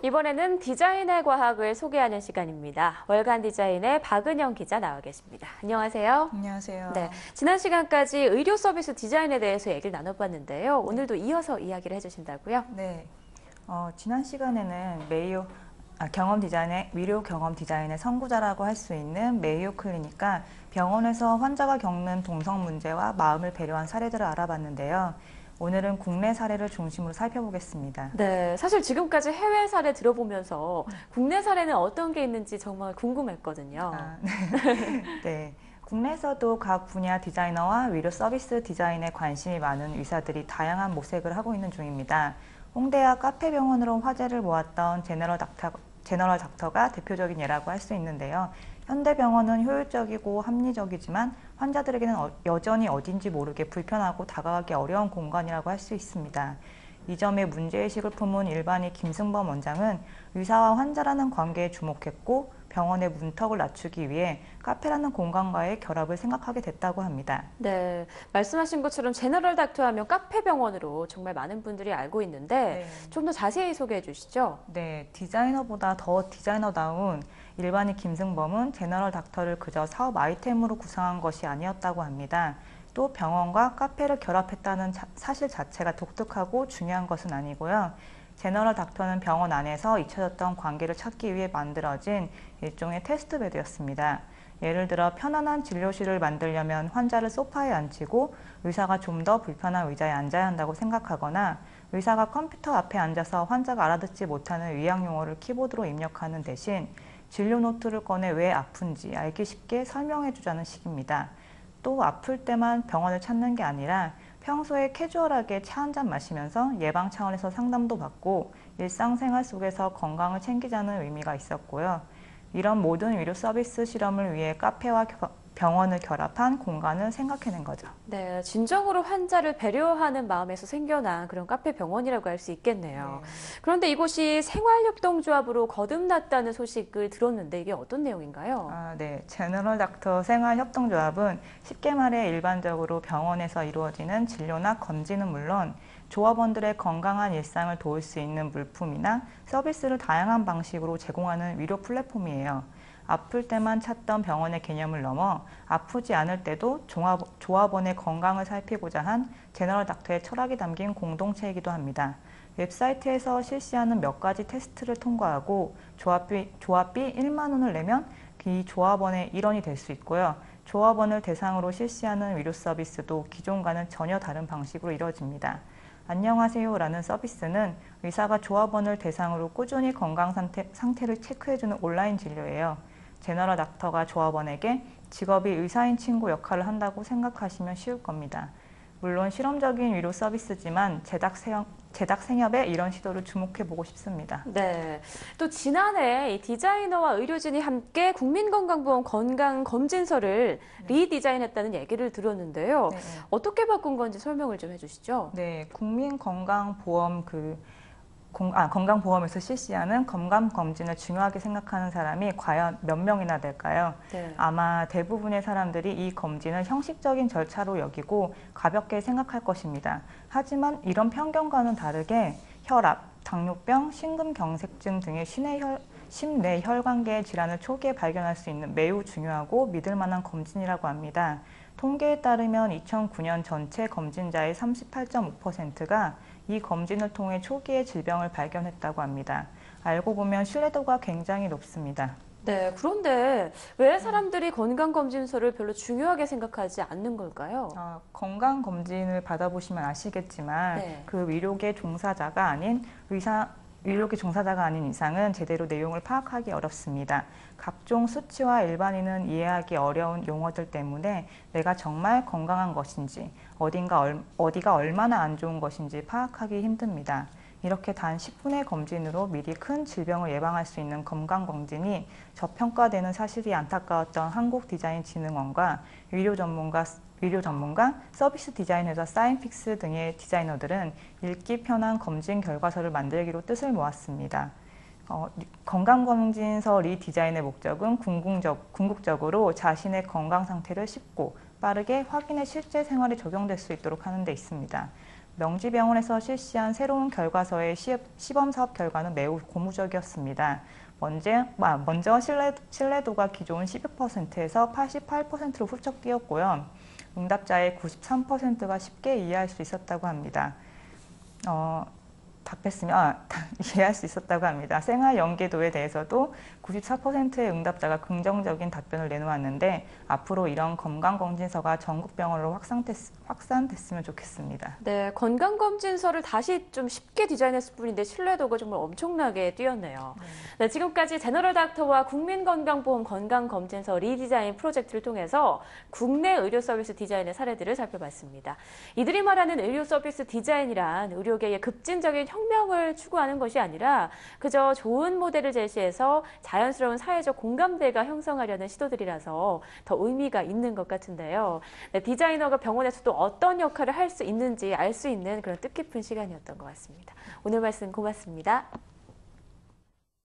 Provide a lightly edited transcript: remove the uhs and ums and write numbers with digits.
이번에는 디자인의 과학을 소개하는 시간입니다. 월간 디자인의 박은영 기자 나와 계십니다. 안녕하세요. 안녕하세요. 네, 지난 시간까지 의료 서비스 디자인에 대해서 얘기를 나눠봤는데요. 오늘도 이어서 이야기를 해주신다고요? 네. 지난 시간에는 의료 경험 디자인의 선구자라고 할 수 있는 메이오 클리닉과 병원에서 환자가 겪는 동성 문제와 마음을 배려한 사례들을 알아봤는데요. 오늘은 국내 사례를 중심으로 살펴보겠습니다. 네, 사실 지금까지 해외 사례 들어보면서 국내 사례는 어떤 게 있는지 정말 궁금했거든요. 네. 국내에서도 각 분야 디자이너와 의료 서비스 디자인에 관심이 많은 의사들이 다양한 모색을 하고 있는 중입니다. 홍대와 카페병원으로 화제를 모았던 제너럴 닥터가 대표적인 예라고 할 수 있는데요. 현대병원은 효율적이고 합리적이지만 환자들에게는 여전히 어딘지 모르게 불편하고 다가가기 어려운 공간이라고 할 수 있습니다. 이 점에 문제의식을 품은 일반의 김승범 원장은 의사와 환자라는 관계에 주목했고 병원의 문턱을 낮추기 위해 카페라는 공간과의 결합을 생각하게 됐다고 합니다. 네, 말씀하신 것처럼 제너럴 닥터 하면 카페 병원으로 정말 많은 분들이 알고 있는데 좀 더 자세히 소개해 주시죠. 네, 디자이너보다 더 디자이너다운 일반인 김승범은 제너럴 닥터를 그저 사업 아이템으로 구상한 것이 아니었다고 합니다. 또 병원과 카페를 결합했다는 사실 자체가 독특하고 중요한 것은 아니고요. 제너럴 닥터는 병원 안에서 잊혀졌던 관계를 찾기 위해 만들어진 일종의 테스트베드였습니다. 예를 들어 편안한 진료실을 만들려면 환자를 소파에 앉히고 의사가 좀 더 불편한 의자에 앉아야 한다고 생각하거나 의사가 컴퓨터 앞에 앉아서 환자가 알아듣지 못하는 의학 용어를 키보드로 입력하는 대신 진료 노트를 꺼내 왜 아픈지 알기 쉽게 설명해 주자는 식입니다. 또 아플 때만 병원을 찾는 게 아니라 평소에 캐주얼하게 차 한잔 마시면서 예방 차원에서 상담도 받고 일상생활 속에서 건강을 챙기자는 의미가 있었고요. 이런 모든 의료 서비스 실험을 위해 카페와 병원을 결합한 공간을 생각해낸 거죠. 네, 진정으로 환자를 배려하는 마음에서 생겨난 그런 카페 병원이라고 할 수 있겠네요. 네. 그런데 이곳이 생활협동조합으로 거듭났다는 소식을 들었는데 이게 어떤 내용인가요? 네. 제너럴 닥터 생활협동조합은 쉽게 말해 일반적으로 병원에서 이루어지는 진료나 검진은 물론 조합원들의 건강한 일상을 도울 수 있는 물품이나 서비스를 다양한 방식으로 제공하는 위로 플랫폼이에요. 아플 때만 찾던 병원의 개념을 넘어 아프지 않을 때도 조합원의 건강을 살피고자 한 제너럴 닥터의 철학이 담긴 공동체이기도 합니다. 웹사이트에서 실시하는 몇 가지 테스트를 통과하고 조합비 1만 원을 내면 이 조합원의 일원이 될 수 있고요. 조합원을 대상으로 실시하는 의료 서비스도 기존과는 전혀 다른 방식으로 이루어집니다. 안녕하세요 라는 서비스는 의사가 조합원을 대상으로 꾸준히 건강 상태를 체크해주는 온라인 진료예요. 제너럴 닥터가 조합원에게 직업이 의사인 친구 역할을 한다고 생각하시면 쉬울 겁니다. 물론 실험적인 위로 서비스지만 제작 생협에 이런 시도를 주목해보고 싶습니다. 네, 또 지난해 이 디자이너와 의료진이 함께 국민건강보험 건강검진서를 리디자인했다는 얘기를 들었는데요. 네. 어떻게 바꾼 건지 설명을 좀 해주시죠. 네, 국민건강보험 건강보험에서 실시하는 건강검진을 중요하게 생각하는 사람이 과연 몇 명이나 될까요? 네. 아마 대부분의 사람들이 이 검진을 형식적인 절차로 여기고 가볍게 생각할 것입니다. 하지만 이런 편견과는 다르게 혈압, 당뇨병, 심근경색증 등의 심뇌 혈관계 질환을 초기에 발견할 수 있는 매우 중요하고 믿을 만한 검진이라고 합니다. 통계에 따르면 2009년 전체 검진자의 38.5%가 이 검진을 통해 초기에 질병을 발견했다고 합니다. 알고 보면 신뢰도가 굉장히 높습니다. 네, 그런데 왜 사람들이 건강검진서를 별로 중요하게 생각하지 않는 걸까요? 건강검진을 받아보시면 아시겠지만 그 의료계 종사자가 아닌 이상은 제대로 내용을 파악하기 어렵습니다. 각종 수치와 일반인은 이해하기 어려운 용어들 때문에 내가 정말 건강한 것인지, 어디가 얼마나 안 좋은 것인지 파악하기 힘듭니다. 이렇게 단 10분의 검진으로 미리 큰 질병을 예방할 수 있는 건강검진이 저평가되는 사실이 안타까웠던 한국디자인진흥원과 의료 전문가, 서비스 디자인 회사 사인픽스 등의 디자이너들은 읽기 편한 검진 결과서를 만들기로 뜻을 모았습니다. 건강검진서 리디자인의 목적은 궁극적으로 자신의 건강 상태를 쉽고 빠르게 확인해 실제 생활에 적용될 수 있도록 하는 데 있습니다. 명지병원에서 실시한 새로운 결과서의 시범 사업 결과는 매우 고무적이었습니다. 먼저 신뢰도가 기존 12%에서 88%로 훌쩍 뛰었고요. 응답자의 93%가 쉽게 이해할 수 있었다고 합니다. 이해할 수 있었다고 합니다. 생활 연계도에 대해서도 94%의 응답자가 긍정적인 답변을 내놓았는데 앞으로 이런 건강검진서가 전국 병원으로 확산됐으면 좋겠습니다. 네, 건강검진서를 다시 좀 쉽게 디자인했을 뿐인데 신뢰도가 정말 엄청나게 뛰었네요. 네, 지금까지 제너럴 닥터와 국민건강보험 건강검진서 리디자인 프로젝트를 통해서 국내 의료 서비스 디자인의 사례들을 살펴봤습니다. 이들이 말하는 의료 서비스 디자인이란 의료계의 급진적인 혁명을 추구하는 것이 아니라 그저 좋은 모델을 제시해서 자연스러운 사회적 공감대가 형성하려는 시도들이라서 더 의미가 있는 것 같은데요. 네, 디자이너가 병원에서도 어떤 역할을 할 수 있는지 알 수 있는 그런 뜻깊은 시간이었던 것 같습니다. 오늘 말씀 고맙습니다.